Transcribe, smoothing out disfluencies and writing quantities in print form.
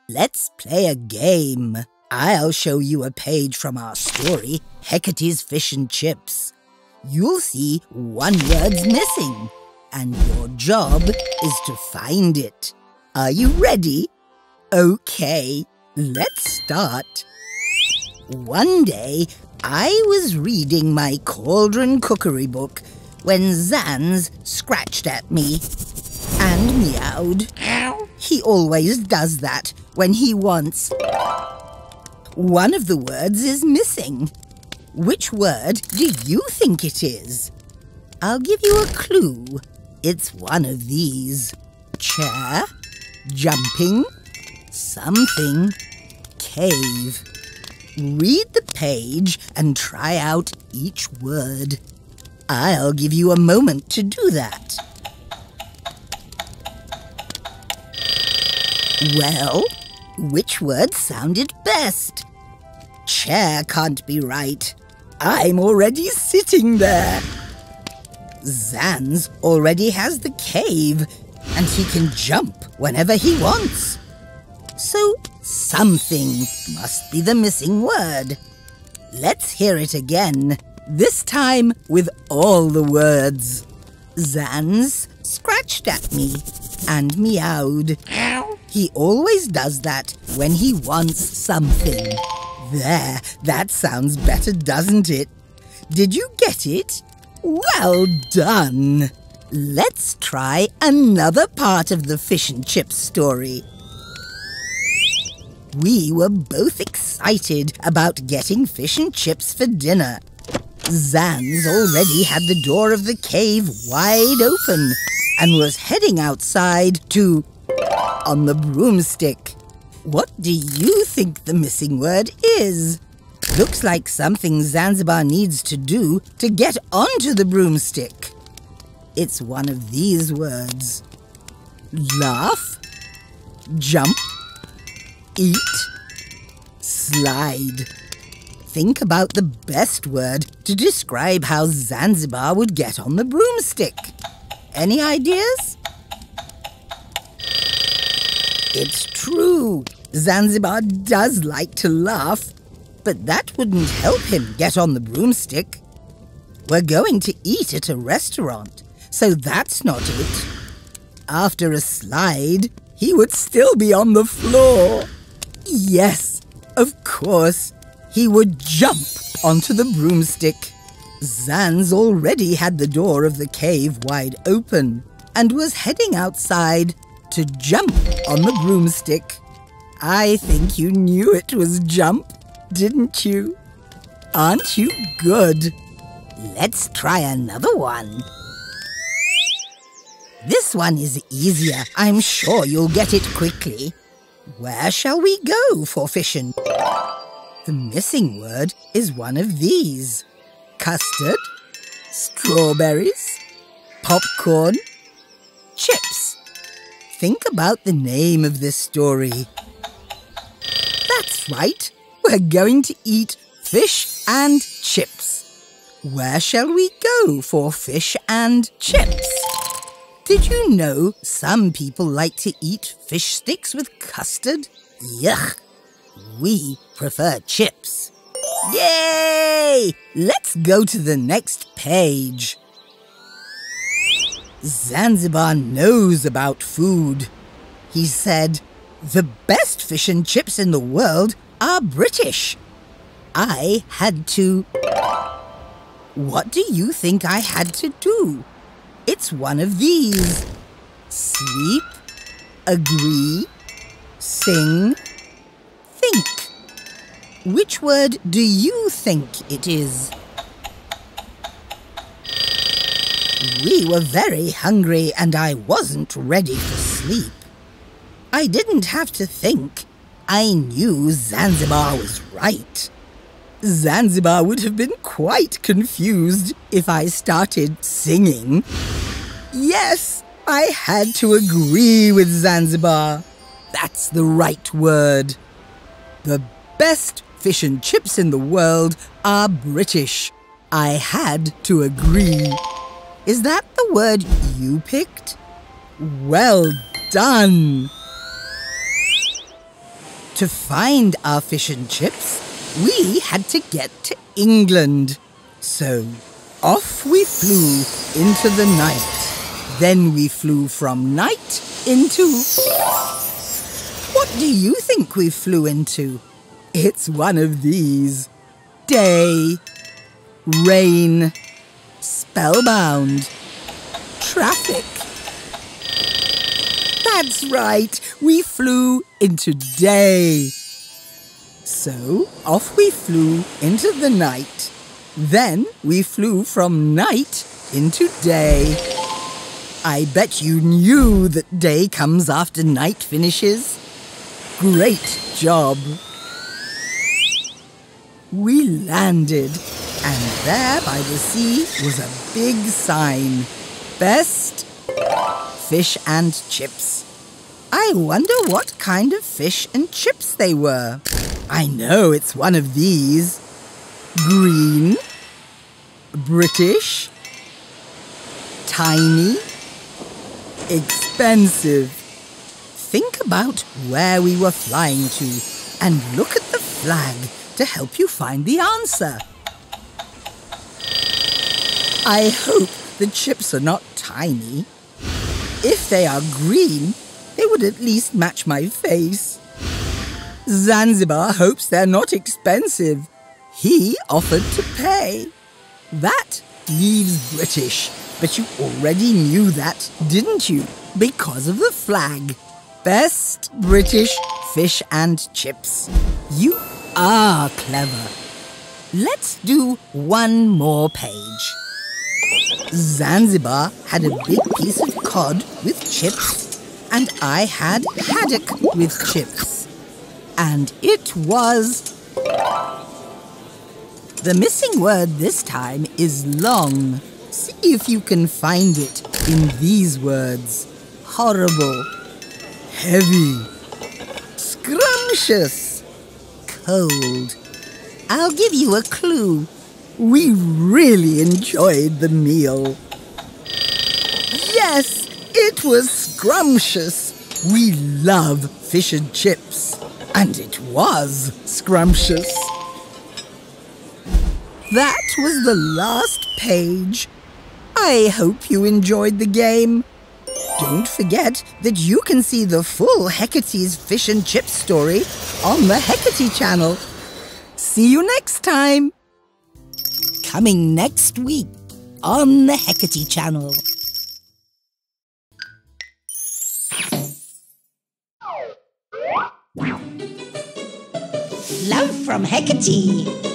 Let's play a game. I'll show you a page from our story, Heckerty's Fish and Chips. You'll see one word's missing, and your job is to find it. Are you ready? Okay, let's start. One day, I was reading my cauldron cookery book when Zanz scratched at me and meowed. He always does that when he wants. One of the words is missing. Which word do you think it is? I'll give you a clue. It's one of these. Chair, jumping, something, cave. Read the page and try out each word. I'll give you a moment to do that. Well, which word sounded best? Chair can't be right. I'm already sitting there. Zanz already has the cave, and he can jump whenever he wants. So something must be the missing word. Let's hear it again, this time with all the words. Zanz scratched at me and meowed. He always does that when he wants something. There, that sounds better, doesn't it? Did you get it? Well done! Let's try another part of the fish and chips story. We were both excited about getting fish and chips for dinner. Zanz already had the door of the cave wide open and was heading outside to on the broomstick. What do you think the missing word is? Looks like something Zanzibar needs to do to get onto the broomstick. It's one of these words. Laugh, jump, eat, slide. Think about the best word to describe how Zanzibar would get on the broomstick. Any ideas? It's true. Zanzibar does like to laugh, but that wouldn't help him get on the broomstick. We're going to eat at a restaurant, so that's not it. After a slide, he would still be on the floor. Yes, of course, he would jump onto the broomstick. Zanz already had the door of the cave wide open and was heading outside to jump on the broomstick. I think you knew it was jump, didn't you? Aren't you good? Let's try another one. This one is easier. I'm sure you'll get it quickly. Where shall we go for fishing? The missing word is one of these. Custard, strawberries, popcorn, chips. Think about the name of this story. That's right. We're going to eat fish and chips. Where shall we go for fish and chips? Did you know some people like to eat fish sticks with custard? Yuck! We prefer chips. Yay! Let's go to the next page. Zanzibar knows about food. He said, "The best fish and chips in the world are British." I had to... What do you think I had to do? It's one of these. Sleep, agree, sing, think. Which word do you think it is? We were very hungry and I wasn't ready for sleep. I didn't have to think. I knew Zanzibar was right. Zanzibar would have been quite confused if I started singing. Yes, I had to agree with Zanzibar. That's the right word. The best fish and chips in the world are British. I had to agree. Is that the word you picked? Well done! To find our fish and chips, we had to get to England. So off we flew into the night. Then we flew from night into... What do you think we flew into? It's one of these. Day, rain, spellbound, traffic. That's right, we flew into day. So off we flew into the night. Then we flew from night into day. I bet you knew that day comes after night finishes. Great job. We landed, and there by the sea was a big sign. Best fish and chips. I wonder what kind of fish and chips they were. I know it's one of these. Green, British, tiny, expensive. Think about where we were flying to and look at the flag to help you find the answer. I hope the chips are not tiny. If they are green, they would at least match my face. Zanzibar hopes they're not expensive. He offered to pay. That leaves British, but you already knew that, didn't you? Because of the flag. Best British fish and chips. You are clever. Let's do one more page. Zanzibar had a big piece of cod with chips, and I had haddock with chips. And it was... The missing word this time is long. See if you can find it in these words. Horrible, heavy, scrumptious, cold. I'll give you a clue. We really enjoyed the meal. Yes, it was scrumptious. We love fish and chips. And it was scrumptious. That was the last page. I hope you enjoyed the game. Don't forget that you can see the full Heckerty's Fish and Chips story on the Heckerty channel. See you next time. Coming next week on the Heckerty channel. Love from Heckerty.